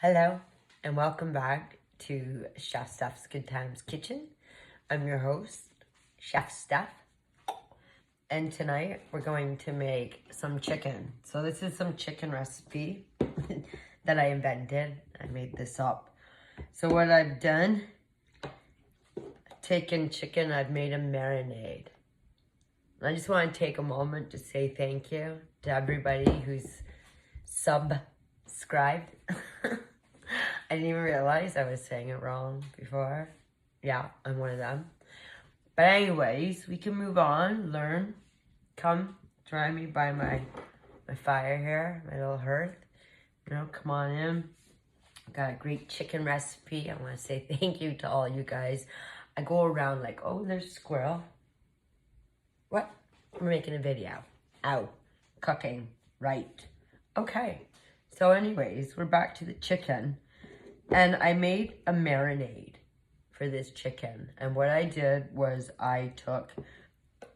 Hello and welcome back to Chef Steph's Good Times Kitchen. I'm your host, Chef Steph. And tonight we're going to make some chicken. So this is some chicken recipe that I invented. I made this up. So what I've done, taken chicken, I've made a marinade. And I just want to take a moment to say thank you to everybody who's subscribed. I didn't even realize I was saying it wrong before. Yeah, I'm one of them. But anyways, we can move on, learn. Come join me by my fire here, my little hearth. You know, come on in. I've got a great chicken recipe. I want to say thank you to all you guys. I go around like, oh, there's a squirrel. What? We're making a video. Ow. Cooking. Right. Okay. So anyways, we're back to the chicken. And I made a marinade for this chicken. And what I did was I took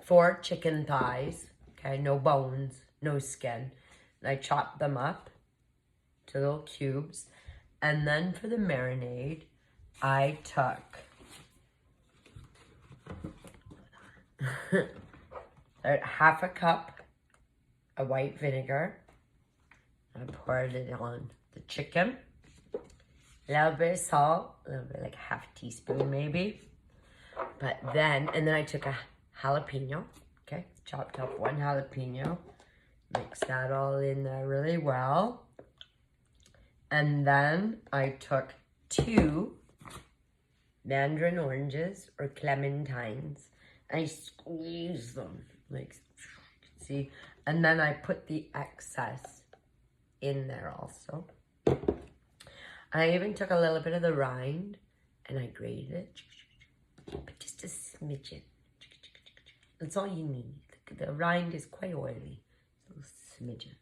4 chicken thighs, okay, no bones, no skin. And I chopped them up to little cubes. And then for the marinade, I took half a cup of white vinegar. I poured it on the chicken. A little bit of salt, a little bit, like half a teaspoon maybe. But then, and then I took a jalapeno, okay? Chopped up 1 jalapeno. Mix that all in there really well. And then I took 2 mandarin oranges or clementines. I squeezed them, like, see? And then I put the excess in there also. I even took a little bit of the rind and I grated it, but just a smidgen. That's all you need. The rind is quite oily, a little smidgen.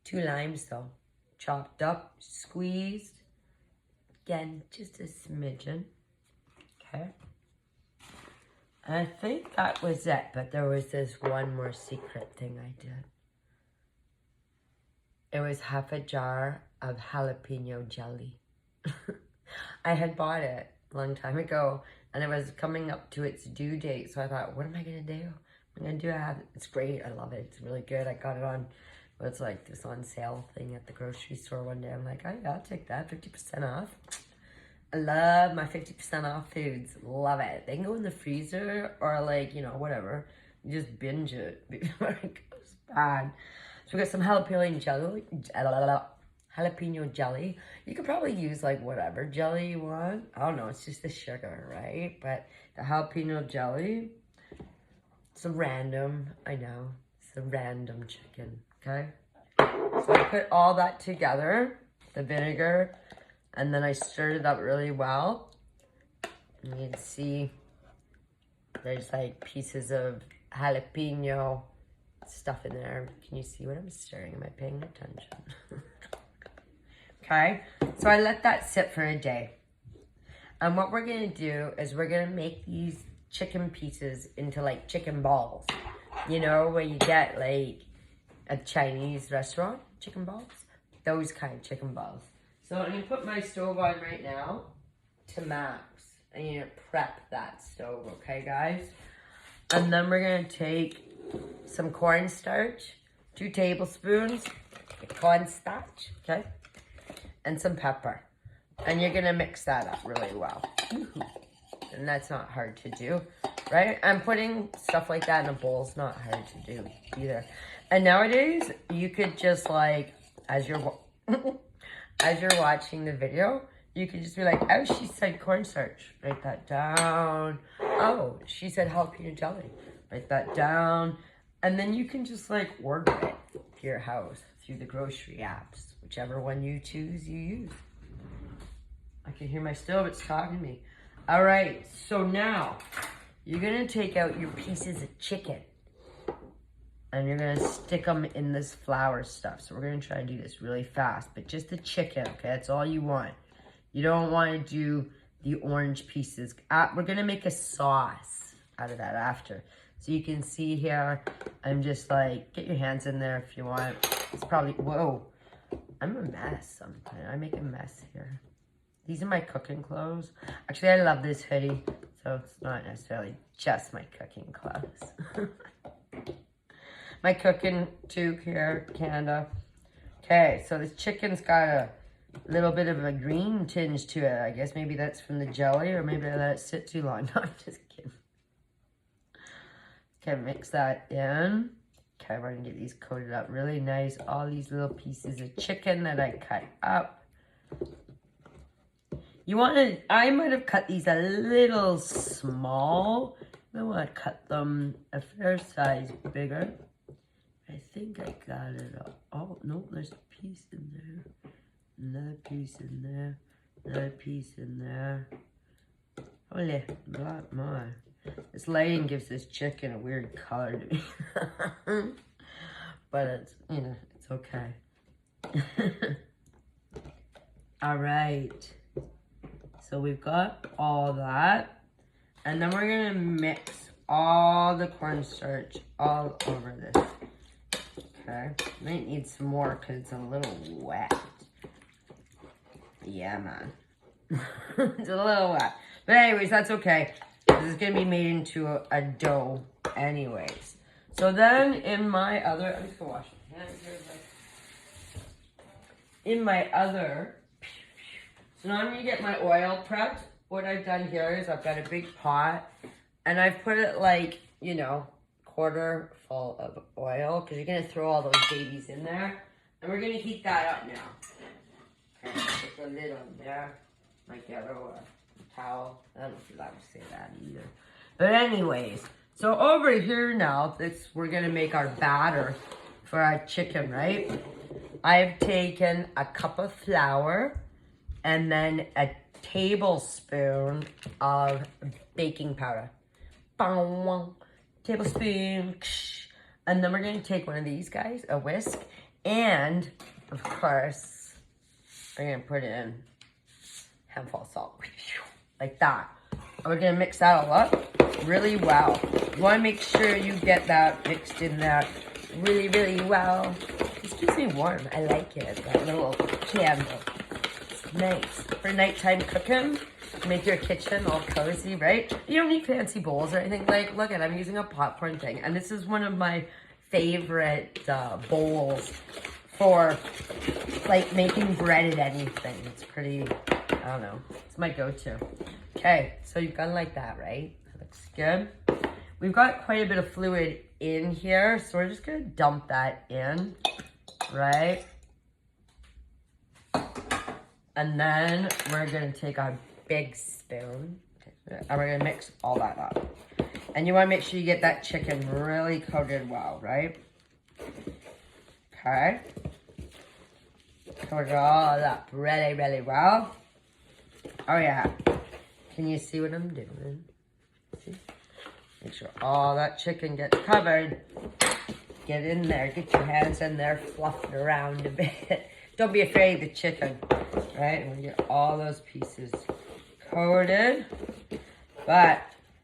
2 limes though, chopped up, squeezed. Again, just a smidgen. Okay. And I think that was it, but there was this one more secret thing I did. It was half a jar of jalapeno jelly. I had bought it a long time ago and it was coming up to its due date. So I thought, what am I going to do? I'm going to do it's great. I love it. It's really good. I got it on, it's like this on sale thing at the grocery store one day. I'm like, oh, yeah, I'll take that, 50% off. I love my 50% off foods. Love it. They can go in the freezer or like, you know, whatever. You just binge it before it goes bad. So we got some jalapeno jelly. You could probably use like whatever jelly you want. I don't know, it's just the sugar, right? But the jalapeno jelly, it's a random, I know, it's a random chicken, okay? So I put all that together, the vinegar, and then I stirred it up really well. And you can see there's like pieces of jalapeno stuff in there. Can you see what I'm stirring? Am I paying attention? Okay, so I let that sit for a day. And what we're gonna do is we're gonna make these chicken pieces into like chicken balls. You know, where you get like a Chinese restaurant, chicken balls? Those kind of chicken balls. So I'm gonna put my stove on right now to max. I'm gonna prep that stove, okay guys? And then we're gonna take some cornstarch, 2 tablespoons of cornstarch, okay? And some pepper. And you're gonna mix that up really well. And that's not hard to do, right? And putting stuff like that in a bowl is not hard to do either. And nowadays, you could just like, as you're watching the video, you could just be like, oh, she said cornstarch. Write that down. Oh, she said jalapeno jelly. Write that down. And then you can just like order it to your house through the grocery apps. Whichever one you choose, you use. I can hear my stove, it's talking to me. All right, so now you're gonna take out your pieces of chicken and you're gonna stick them in this flour stuff. So we're gonna try and do this really fast, but just the chicken, okay? That's all you want. You don't wanna do the orange pieces. We're gonna make a sauce out of that after. So you can see here, I'm just like, get your hands in there if you want. It's probably, whoa. I'm a mess sometimes. I make a mess here. These are my cooking clothes. Actually, I love this hoodie, so it's not necessarily just my cooking clothes. My cooking toque here, Canada. Okay, so this chicken's got a little bit of a green tinge to it. I guess maybe that's from the jelly, or maybe I let it sit too long. No, I'm just kidding. Okay, mix that in. Okay, we're gonna get these coated up really nice. All these little pieces of chicken that I cut up. You want to, I might have cut these a little small. I want to cut them a fair size bigger. I think I got it all. Oh, no, there's a piece in there. Another piece in there. Another piece in there. Holy, a lot more. This lighting gives this chicken a weird color to me. But it's, you know, it's okay. All right. So we've got all that. And then we're gonna mix all the cornstarch all over this. Okay. Might need some more because it's a little wet. Yeah, man. It's a little wet. But anyways, that's okay. This is going to be made into a dough anyways. So then in my other... I'm just going to wash my hands here. In my other... So now I'm going to get my oil prepped. What I've done here is I've got a big pot. And I've put it like, you know, quarter full of oil. Because you're going to throw all those babies in there. And we're going to heat that up now. Okay, put the lid on there. Might get a towel. I don't know if you're allowed to say that either. But anyways, so over here now, we're going to make our batter for our chicken, right? I've taken a cup of flour and then a tablespoon of baking powder. Tablespoon. And then we're going to take one of these guys, a whisk, and of course, we're going to put in a handful of salt. Like that. And we're going to mix that all up really well. You want to make sure you get that mixed in there really, really well. This keeps me warm. I like it. That little candle. It's nice. For nighttime cooking, make your kitchen all cozy, right? You don't need fancy bowls or anything. Like, look at, I'm using a popcorn thing. And this is one of my favorite bowls for, like, making bread at anything. It's pretty, I don't know. It's my go-to. Okay, so you've gone like that, right? That looks good. We've got quite a bit of fluid in here, so we're just gonna dump that in, right? And then we're gonna take our big spoon and we're gonna mix all that up. And you wanna make sure you get that chicken really coated well, right? Okay. Coat it all up really, really well. Oh yeah. Can you see what I'm doing? See? Make sure all that chicken gets covered. Get in there. Get your hands in there. Fluff it around a bit. Don't be afraid of the chicken. Right? And we get all those pieces coated. But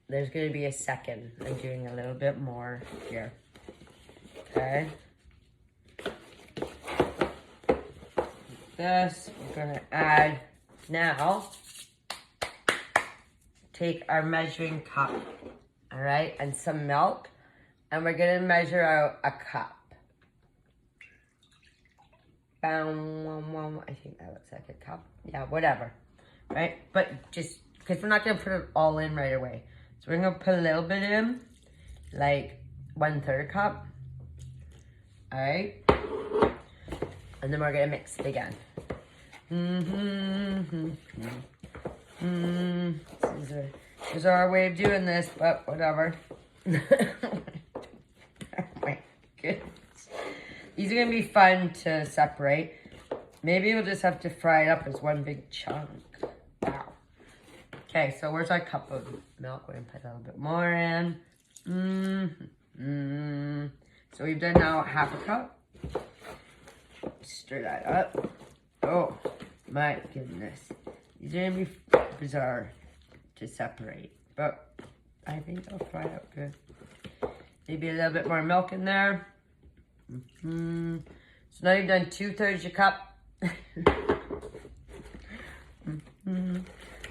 there's going to be a second. I'm doing a little bit more here. Okay? This, we're going to add now. Take our measuring cup, all right, and some milk, and we're gonna measure out a cup. I think that looks like a cup. Yeah, whatever, right? But just, because we're not gonna put it all in right away. So we're gonna put a little bit in, like 1/3 cup, all right? And then we're gonna mix it again. This is our way of doing this, but whatever. Oh my goodness. These are going to be fun to separate. Maybe we'll just have to fry it up as one big chunk. Wow. Okay, so where's our cup of milk? We're going to put a little bit more in. So we've done now 1/2 cup. Stir that up. Oh my goodness. These are going to be bizarre to separate, but I think they'll fry out good. Maybe a little bit more milk in there. So now you've done 2/3 your cup.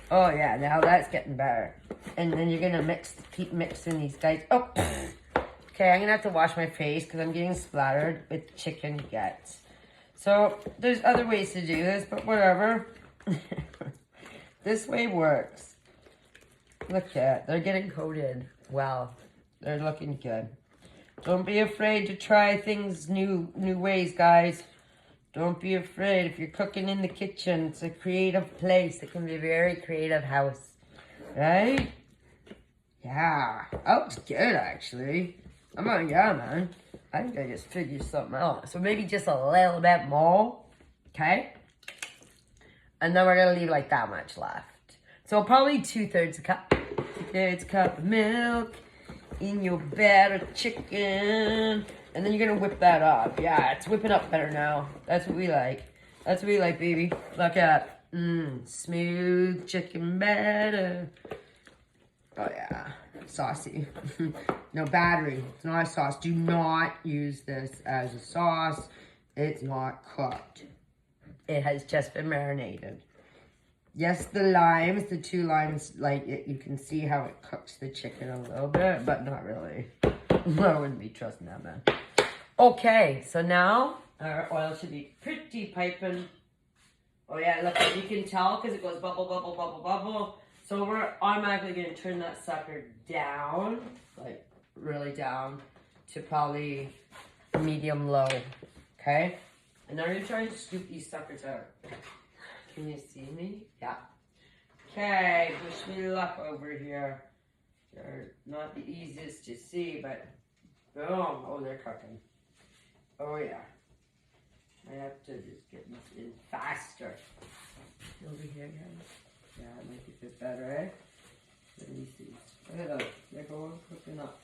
Oh yeah, now that's getting better. And then you're gonna keep mixing these guys. Oh, okay, I'm gonna have to wash my face because I'm getting splattered with chicken guts. So there's other ways to do this, but whatever. This way works. Look at, they're getting coated well. They're looking good. Don't be afraid to try things new ways, guys. Don't be afraid. If you're cooking in the kitchen, it's a creative place. It can be a very creative house. Right? Yeah. That looks good, actually. Yeah, man. I think I just figured something out. So maybe just a little bit more. Okay? And then we're going to leave like that much left. So probably 2/3 a cup. 2/3 cup of milk in your batter chicken. And then you're going to whip that up. Yeah, it's whipping up better now. That's what we like. That's what we like, baby. Look at smooth chicken batter. Oh, yeah. Saucy. No battery. It's not a sauce. Do not use this as a sauce. It's not cooked. It has just been marinated. Yes, the 2 limes, like you can see how it cooks the chicken a little bit, but not really. I wouldn't be trusting that, man. Okay, so now our oil should be pretty piping. Oh yeah, look, you can tell because it goes bubble, bubble, bubble, bubble. So we're automatically going to turn that sucker down, like really down to probably medium low, okay? And now we're going to try and scoop these suckers out. Can you see me? Yeah. Okay, wish me luck over here. They're not the easiest to see, but boom. Oh, they're cooking. Oh, yeah. I have to just get this in faster. Over here, guys. Yeah, it might be a bit better, eh? Let me see. Look at those. They're going cooking up.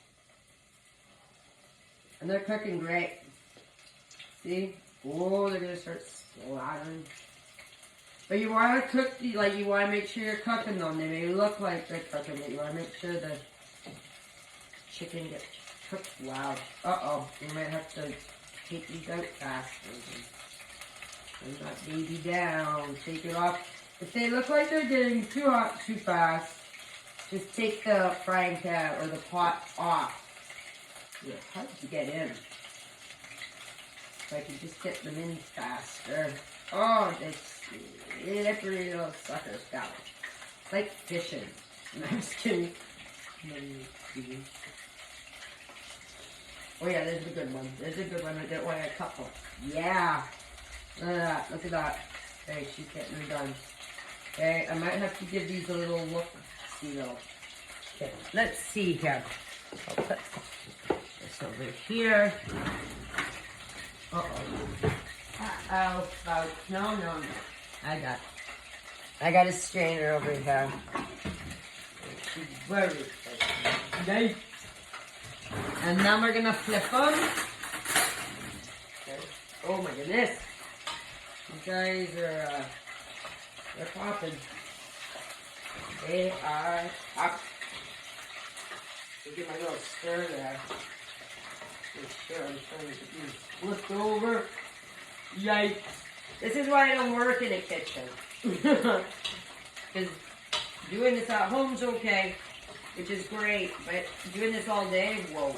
And they're cooking great. See? Oh, they're going to start splattering. But you want to cook, you want to make sure you're cooking them. They may look like they're cooking, but you want to make sure the chicken gets cooked well. Uh-oh, you might have to take these out faster. Bring that baby down, take it off. If they look like they're getting too hot too fast, just take the frying pan or the pot off. Yeah, how did you get in? So I can just get them in faster. Oh, they slippery little suckers down. It's like fishing. I'm just kidding. Oh yeah, there's a good one. There's a good one. I get one a couple. Yeah. Look at that. Look at that. Okay, she's getting her done. Okay, I might have to give these a little look. See though. Okay, let's see here. I'll put this over here. Uh-oh. Uh-oh. No. I got a strainer over here. Where is it? Nice. And now we're gonna flip them. Okay. Oh my goodness. These guys are, they're popping. They are popping. Give my little stir there. Make sure I'm trying to get these flipped over. Yikes. This is why I don't work in a kitchen. Because doing this at home's okay, which is great, but doing this all day, whoa.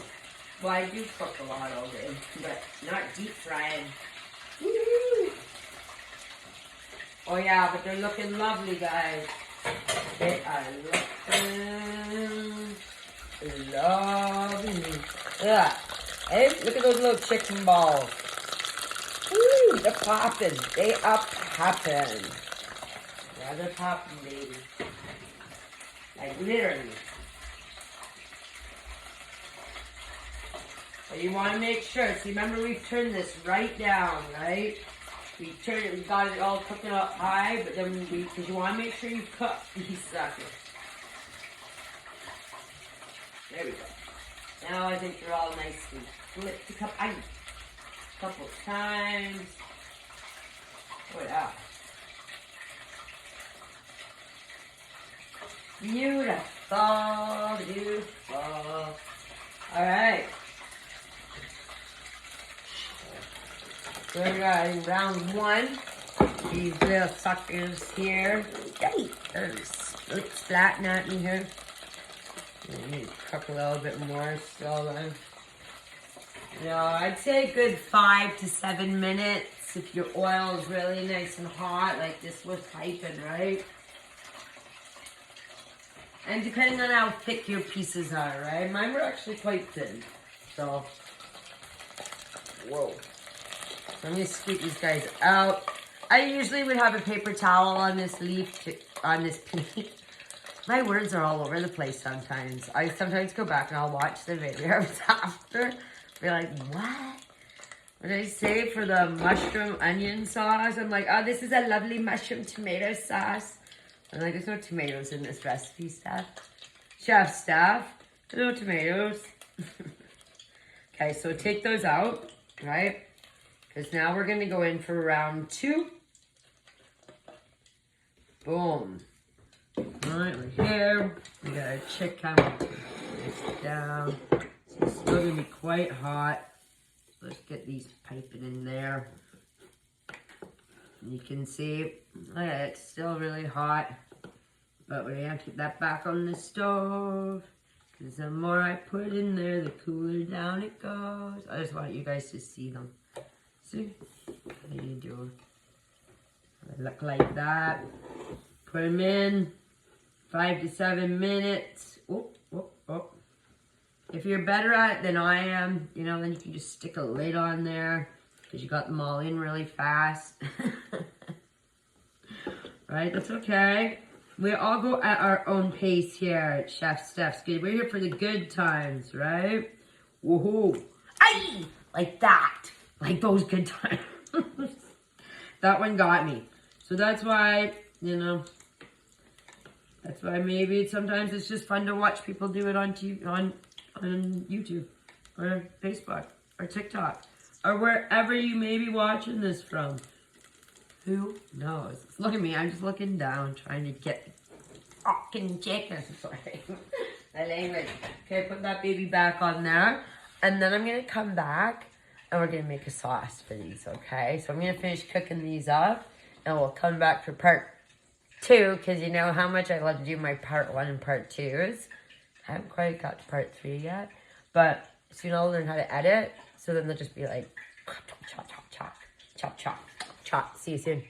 Well, I do cook a lot all day, but not deep frying. Woo-hoo. Oh yeah, but they're looking lovely, guys. They are looking lovely. Yeah. Hey, look at those little chicken balls. Woo, they're popping. They are popping. Yeah, they're popping, baby. Like literally. But you want to make sure. See, remember we've turned this right down, right? We got it all cooking up high, but then because you want to make sure you cook these suckers. There we go. Now I think they're all nicely flipped a couple times. Oh yeah. Beautiful, beautiful. Alright. So we got in round 1. these little suckers here. Yay! They're splatting at me here. I need to cook a little bit more still then. You know, I'd say a good 5 to 7 minutes if your oil is really nice and hot, like this was piping, right? And depending on how thick your pieces are, right? Mine were actually quite thin, so. Whoa. So I'm gonna scoop these guys out. I usually would have a paper towel on this leaf, on this pea. My words are all over the place sometimes. I sometimes go back and I'll watch the videos after. Be like, what? What did I say for the mushroom onion sauce? I'm like, oh, this is a lovely mushroom tomato sauce. I'm like, there's no tomatoes in this recipe stuff. Chef stuff. No tomatoes. Okay, so take those out, right? Because now we're going to go in for round 2. Boom. Alright, we're here. We got our chicken. This down. So it's still going to be quite hot. So let's get these piping in there. You can see, look at it, it's still really hot. But we're going to keep that back on the stove. Because the more I put in there, the cooler down it goes. I just want you guys to see them. See? How do you do? They look like that. Put them in 5 to 7 minutes. Oh, oh, oh. If you're better at it than I am, you know, then you can just stick a lid on there because you got them all in really fast. Right? That's okay. We all go at our own pace here at Chef Steph's Good. We're here for the good times, right? Woohoo! Aye! Like that. Like those good times. That one got me. So that's why, you know, that's why maybe sometimes it's just fun to watch people do it on YouTube or Facebook or TikTok or wherever you may be watching this from. Who knows? Look at me. I'm just looking down trying to get fucking chicken. Sorry. My language. Okay, put that baby back on there. And then I'm going to come back and we're going to make a sauce for these, okay? So I'm going to finish cooking these up and we'll come back for part 2 because you know how much I love to do my part 1 and part 2s. I haven't quite got to part 3 yet. But soon I'll learn how to edit. So then they'll just be like, chop, chop, chop, chop, chop, chop, chop. See you soon.